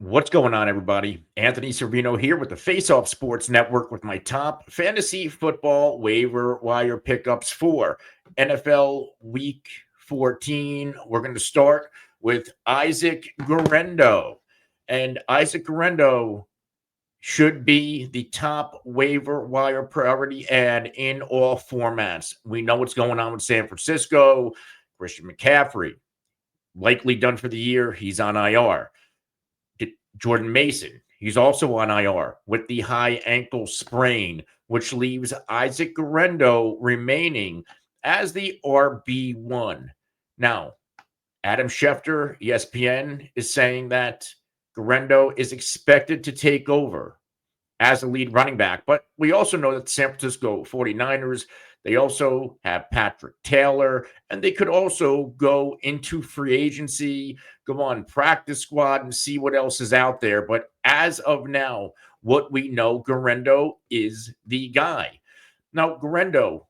What's going on, everybody? Anthony Servino here with the Face Off Sports Network with my top fantasy football waiver wire pickups for NFL Week 14. We're going to start with Isaac Guerendo. And Isaac Guerendo should be the top waiver wire priority ad in all formats. We know what's going on with San Francisco. Christian McCaffrey, likely done for the year. He's on IR. Jordan Mason, he's also on IR with the high ankle sprain, which leaves Isaac Guerendo remaining as the RB1. Now, Adam Schefter, ESPN, is saying that Guerendo is expected to take over as a lead running back. But we also know that the San Francisco 49ers, they also have Patrick Taylor, and they could also go into free agency, go on practice squad, and see what else is out there. But as of now, what we know, Guerendo is the guy. Now, Guerendo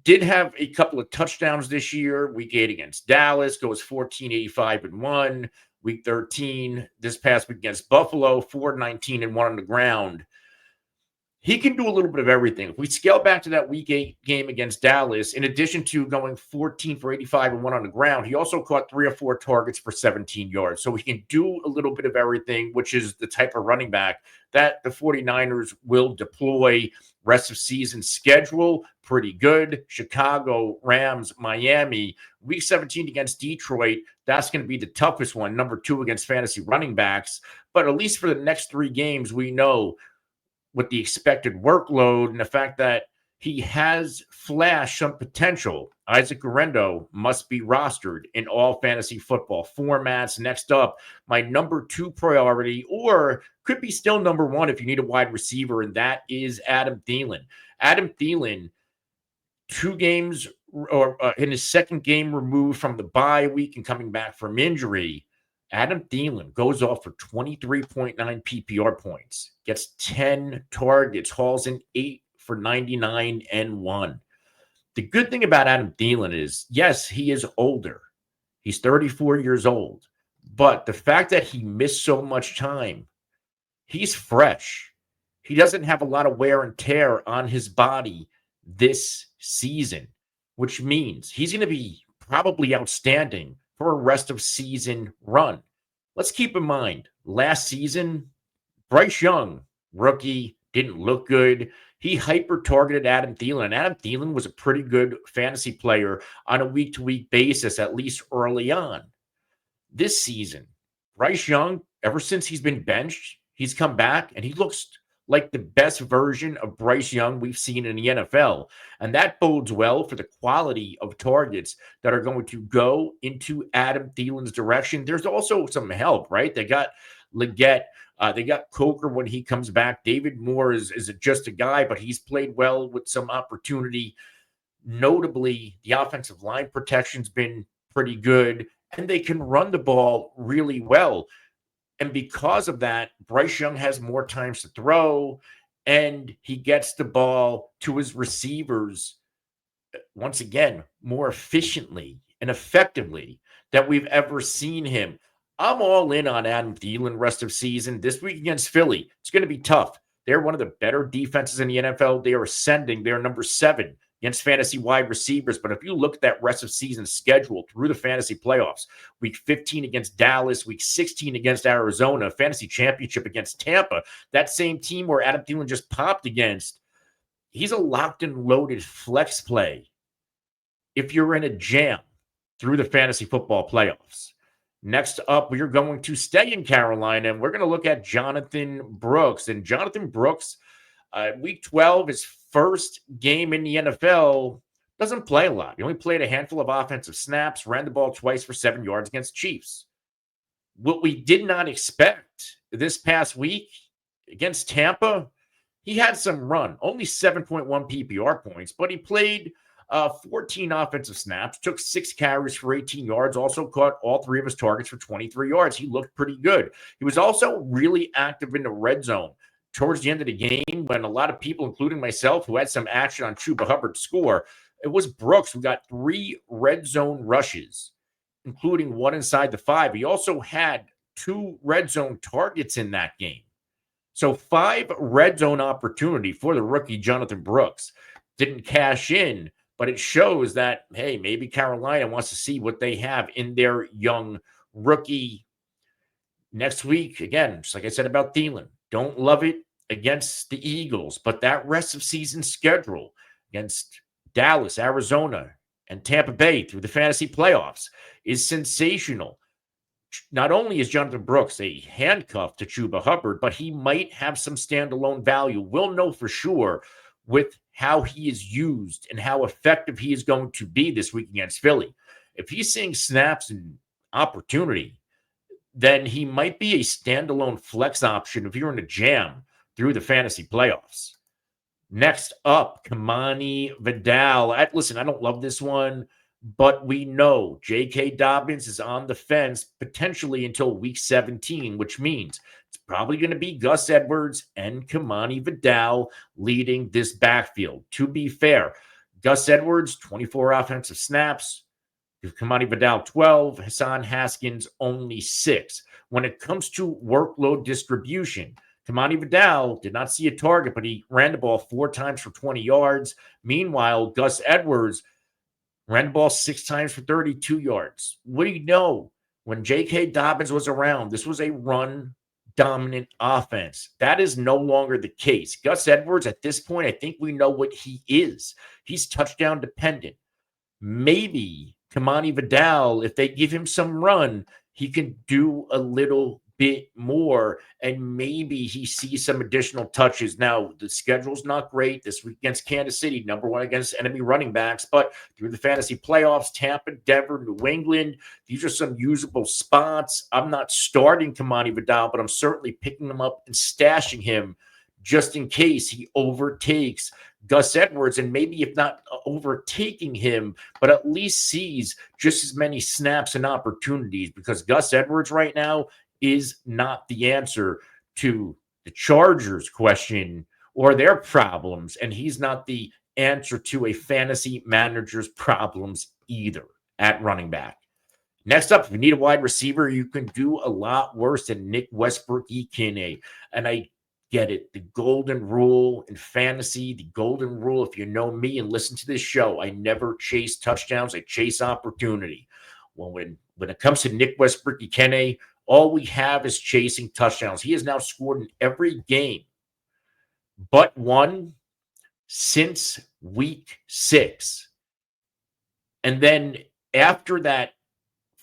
did have a couple of touchdowns this year. Week 8 against Dallas, goes 14-85-1. Week 13, this past week against Buffalo, 4-19-1 on the ground. He can do a little bit of everything. If we scale back to that Week 8 game against Dallas, in addition to going 14 for 85-1 on the ground, he also caught 3 or 4 targets for 17 yards. So he can do a little bit of everything, which is the type of running back that the 49ers will deploy. Rest of season schedule, pretty good. Chicago, Rams, Miami. Week 17 against Detroit, that's going to be the toughest one. Number 2 against fantasy running backs. But at least for the next 3 games, we know with the expected workload and the fact that he has flashed some potential, Isaac Guerendo must be rostered in all fantasy football formats. Next up, my number 2 priority, or could be still number 1 if you need a wide receiver, and that is Adam Thielen. Adam Thielen, 2 games or in his second game removed from the bye week and coming back from injury. Adam Thielen goes off for 23.9 PPR points, gets 10 targets, hauls in 8 for 99 and 1. The good thing about Adam Thielen is, yes, he is older. He's 34 years old. But the fact that he missed so much time, he's fresh. He doesn't have a lot of wear and tear on his body this season, which means he's going to be probably outstanding for a rest of season run. Let's keep in mind, last season, Bryce Young, rookie, didn't look good. He hyper-targeted Adam Thielen. Adam Thielen was a pretty good fantasy player on a week-to-week basis, at least early on. This season, Bryce Young, ever since he's been benched, he's come back, and he looks like the best version of Bryce Young we've seen in the NFL. And that bodes well for the quality of targets that are going to go into Adam Thielen's direction. There's also some help, right? They got Leggett. They got Coker when he comes back. David Moore is just a guy, but he's played well with some opportunity. Notably, the offensive line protection's been pretty good, and they can run the ball really well. And because of that, Bryce Young has more times to throw, and he gets the ball to his receivers, once again, more efficiently and effectively than we've ever seen him. I'm all in on Adam Thielen rest of season. This week against Philly, it's going to be tough. They're one of the better defenses in the NFL. They are ascending. They are number 7 against fantasy wide receivers. But if you look at that rest of season schedule through the fantasy playoffs, week 15 against Dallas, week 16 against Arizona, fantasy championship against Tampa, that same team where Adam Thielen just popped against, he's a locked and loaded flex play if you're in a jam through the fantasy football playoffs. Next up, we are going to stay in Carolina, and we're going to look at Jonathan Brooks. And Jonathan Brooks, week 12, his first game in the NFL, doesn't play a lot. He only played a handful of offensive snaps, ran the ball twice for 7 yards against Chiefs. What we did not expect this past week against Tampa, he had some run, only 7.1 PPR points, but he played 14 offensive snaps, took 6 carries for 18 yards, also caught all 3 of his targets for 23 yards. He looked pretty good. He was also really active in the red zone towards the end of the game when a lot of people, including myself, who had some action on Chuba Hubbard's score, it was Brooks who got 3 red zone rushes, including 1 inside the 5. He also had 2 red zone targets in that game. So 5 red zone opportunity for the rookie Jonathan Brooks. Didn't cash in, but it shows that, hey, maybe Carolina wants to see what they have in their young rookie. Next week, again, just like I said about Thielen, don't love it against the Eagles, but that rest of season schedule against Dallas, Arizona, and Tampa Bay through the fantasy playoffs is sensational. Not only is Jonathan Brooks a handcuff to Chuba Hubbard, but he might have some standalone value. We'll know for sure with how he is used and how effective he is going to be this week against Philly. If he's seeing snaps and opportunity, then he might be a standalone flex option if you're in a jam through the fantasy playoffs. Next up, Kimani Vidal. Listen, I don't love this one, but we know J.K. Dobbins is on the fence potentially until week 17, which means it's probably going to be Gus Edwards and Kimani Vidal leading this backfield. To be fair, Gus Edwards, 24 offensive snaps. Kimani Vidal, 12. Hassan Haskins, only 6. When it comes to workload distribution, Kimani Vidal did not see a target, but he ran the ball 4 times for 20 yards. Meanwhile, Gus Edwards ran the ball 6 times for 32 yards. We know when J.K. Dobbins was around, this was a run-dominant offense. That is no longer the case. Gus Edwards, at this point, I think we know what he is. He's touchdown dependent. Maybe Kimani Vidal, if they give him some run, he can do a little bit more, and maybe he sees some additional touches. Now, the schedule's not great this week against Kansas City, number 1 against enemy running backs, but through the fantasy playoffs, Tampa, Denver, New England, these are some usable spots. I'm not starting Kimani Vidal, but I'm certainly picking him up and stashing him just in case he overtakes Gus Edwards, and maybe if not overtaking him, but at least sees just as many snaps and opportunities, because Gus Edwards right now is not the answer to the Chargers question or their problems, and he's not the answer to a fantasy manager's problems either at running back. Next up, if you need a wide receiver, you can do a lot worse than Nick Westbrook-Ikhine, and I get it. The golden rule in fantasy, the golden rule, if you know me and listen to this show, I never chase touchdowns. I chase opportunity. Well, when it comes to Nick Westbrook-Ikhine, all we have is chasing touchdowns. He has now scored in every game but one since week 6. And then after that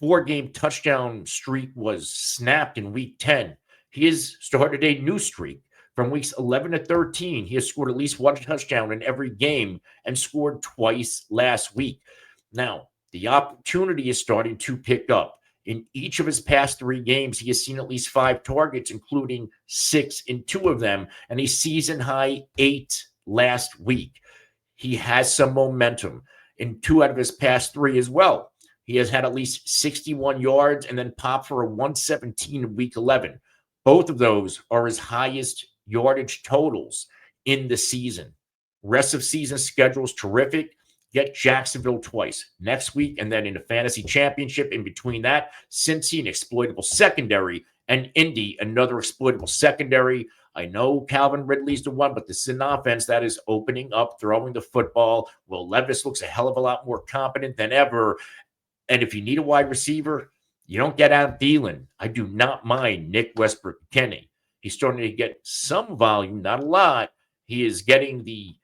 4-game touchdown streak was snapped in week 10, he has started a new streak. From weeks 11 to 13, he has scored at least 1 touchdown in every game and scored twice last week. Now, the opportunity is starting to pick up. In each of his past 3 games, he has seen at least 5 targets, including 6 in 2 of them, and a season-high 8 last week. He has some momentum in 2 out of his past 3 as well. He has had at least 61 yards and then popped for a 117 in week 11. Both of those are his highest yardage totals in the season. Rest of season schedule is terrific. Get Jacksonville twice next week, and then in the fantasy championship in between that, Cincy, an exploitable secondary, and Indy, another exploitable secondary. I know Calvin Ridley's the one, but this is an offense that is opening up, throwing the football. Will Levis looks a hell of a lot more competent than ever. And if you need a wide receiver, you don't get out of Thielen. I do not mind Nick Westbrook-Ikhine. He's starting to get some volume, not a lot. He is getting the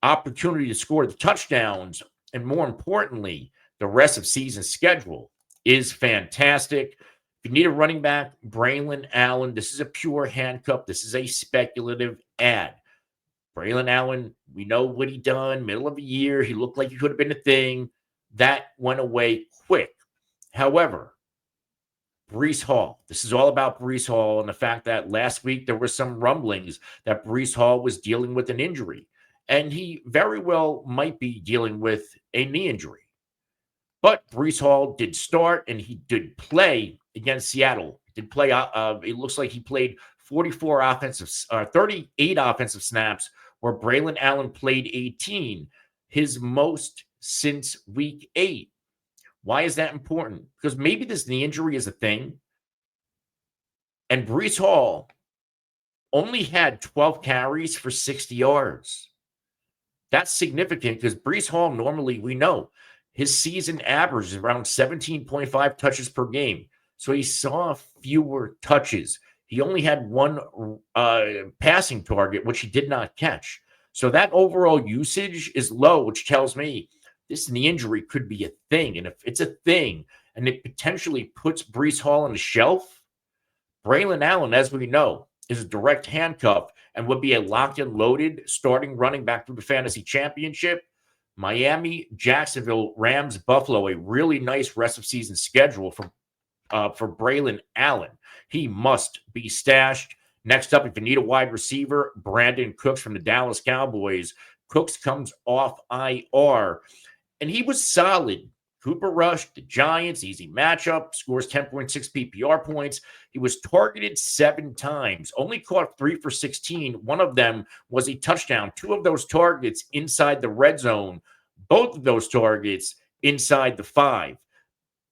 opportunity to score the touchdowns. And more importantly, the rest of season schedule is fantastic. If you need a running back, Braelon Allen, this is a pure handcuff. This is a speculative ad. Braelon Allen, we know what he done, middle of the year. He looked like he could have been a thing. That went away quick. However, Breece Hall. This is all about Breece Hall and the fact that last week there were some rumblings that Breece Hall was dealing with an injury. And he very well might be dealing with a knee injury. But Breece Hall did start, and he did play against Seattle. He did play. It looks like he played 38 offensive snaps, where Braelon Allen played 18, his most since week 8. Why is that important? Because maybe this knee injury is a thing, And Breece Hall only had 12 carries for 60 yards. That's significant because Breece Hall, normally, we know his season average is around 17.5 touches per game. So he saw fewer touches. He only had one passing target, which he did not catch. So that overall usage is low, which tells me this knee injury could be a thing. And if it's a thing and it potentially puts Breece Hall on the shelf, Braelon Allen, as we know, is a direct handcuff and would be a locked and loaded starting running back through the fantasy championship. Miami, Jacksonville, Rams, Buffalo, a really nice rest of season schedule for Braelon Allen. He must be stashed. Next up, if you need a wide receiver, Brandin Cooks from the Dallas Cowboys. Cooks comes off IR, and he was solid. Cooper Rush, the Giants, easy matchup, scores 10.6 PPR points. He was targeted 7 times, only caught 3 for 16. One of them was a touchdown. 2 of those targets inside the red zone, both of those targets inside the 5.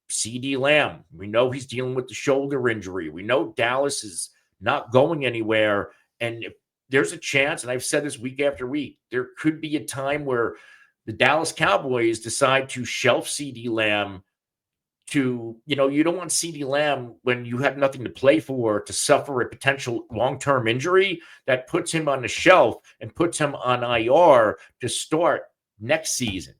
CD Lamb, we know he's dealing with the shoulder injury. We know Dallas is not going anywhere. And if there's a chance, and I've said this week after week, there could be a time where the Dallas Cowboys decide to shelf CD Lamb to, you don't want CD Lamb when you have nothing to play for to suffer a potential long-term injury that puts him on the shelf and puts him on IR to start next season.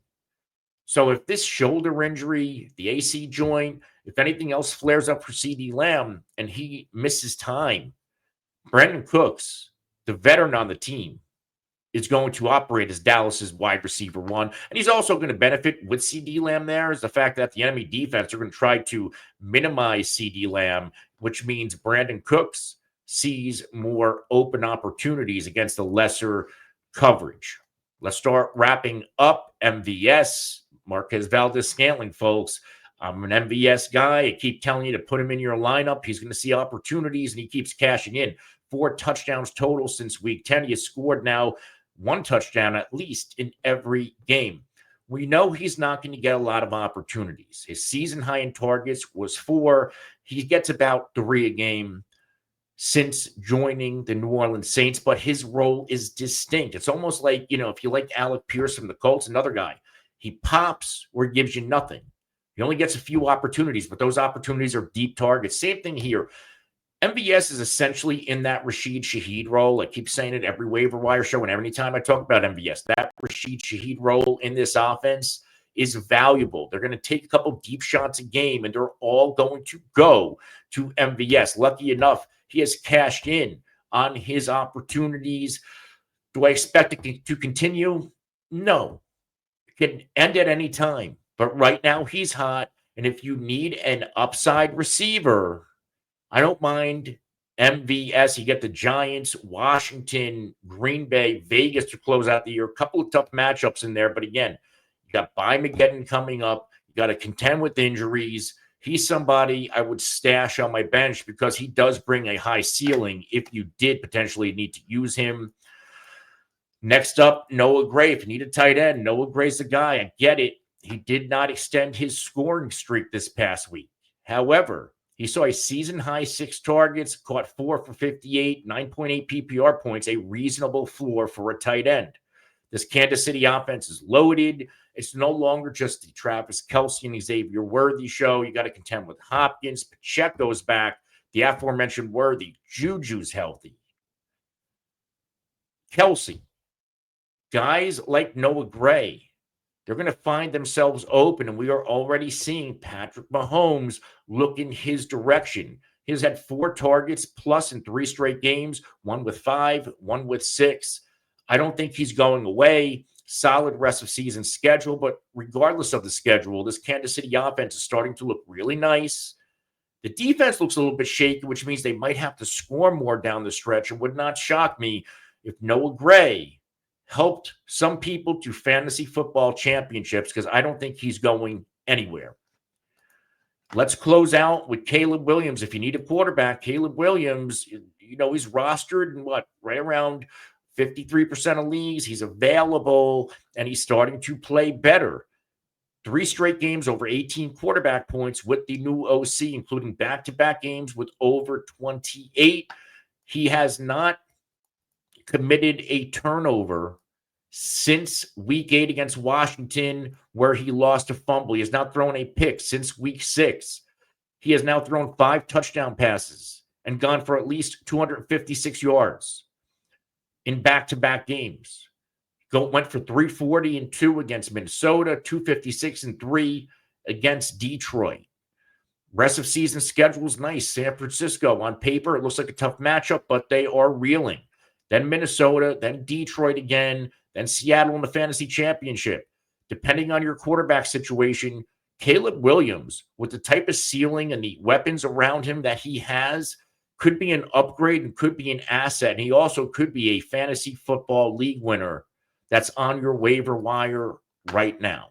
So if this shoulder injury, the AC joint, if anything else flares up for CD Lamb and he misses time, Brandin Cooks, the veteran on the team, is going to operate as Dallas's wide receiver 1. And he's also going to benefit with CD Lamb there is the fact that the enemy defense are going to try to minimize CD Lamb, which means Brandin Cooks sees more open opportunities against the lesser coverage. Let's start wrapping up MVS. Marquez Valdes-Scantling, folks. I'm an MVS guy. I keep telling you to put him in your lineup. He's going to see opportunities, and he keeps cashing in. 4 touchdowns total since week 10. He has scored now 1 touchdown at least in every game. We know he's not going to get a lot of opportunities. His season high in targets was 4. He gets about 3 a game since joining the New Orleans Saints, but his role is distinct. It's almost like, if you like Alec Pierce from the Colts, another guy, he pops or gives you nothing. He only gets a few opportunities, but those opportunities are deep targets. Same thing here. MVS is essentially in that Rashid Shaheed role. I keep saying it every waiver wire show and every time I talk about MVS. That Rashid Shaheed role in this offense is valuable. They're going to take a couple deep shots a game, and they're all going to go to MVS. Lucky enough, he has cashed in on his opportunities. Do I expect it to continue? No. Can end at any time. But right now he's hot. And if you need an upside receiver, I don't mind MVS. You get the Giants, Washington, Green Bay, Vegas to close out the year. A couple of tough matchups in there. But again, you got Mageddon coming up. You got to contend with injuries. He's somebody I would stash on my bench because he does bring a high ceiling if you did potentially need to use him. Next up, Noah Gray. If you need a tight end, Noah Gray's the guy. I get it. He did not extend his scoring streak this past week. However, he saw a season-high 6 targets, caught 4 for 58, 9.8 PPR points, a reasonable floor for a tight end. This Kansas City offense is loaded. It's no longer just the Travis Kelce and Xavier Worthy show. You got to contend with Hopkins. Pacheco's back. The aforementioned Worthy. Juju's healthy. Kelce. Guys like Noah Gray, they're going to find themselves open, and we are already seeing Patrick Mahomes look in his direction. He's had 4 targets plus in 3 straight games, 1 with 5, 1 with 6. I don't think he's going away. Solid rest of season schedule, but regardless of the schedule, this Kansas City offense is starting to look really nice. The defense looks a little bit shaky, which means they might have to score more down the stretch. It would not shock me if Noah Gray helped some people to fantasy football championships because I don't think he's going anywhere. Let's close out with Caleb Williams. If you need a quarterback, Caleb Williams, he's rostered in right around 53% of leagues. He's available, and he's starting to play better. 3 straight games over 18 quarterback points with the new OC, including back-to-back games with over 28. He has not committed a turnover since week 8 against Washington, where he lost a fumble. He has not thrown a pick since week 6. He has now thrown 5 touchdown passes and gone for at least 256 yards in back-to-back games. Went for 340 and 2 against Minnesota, 256 and 3 against Detroit. Rest of season schedule is nice. San Francisco, on paper, it looks like a tough matchup, but they are reeling. Then Minnesota, then Detroit again, then Seattle in the fantasy championship. Depending on your quarterback situation, Caleb Williams, with the type of ceiling and the weapons around him that he has, could be an upgrade and could be an asset. And he also could be a fantasy football league winner that's on your waiver wire right now.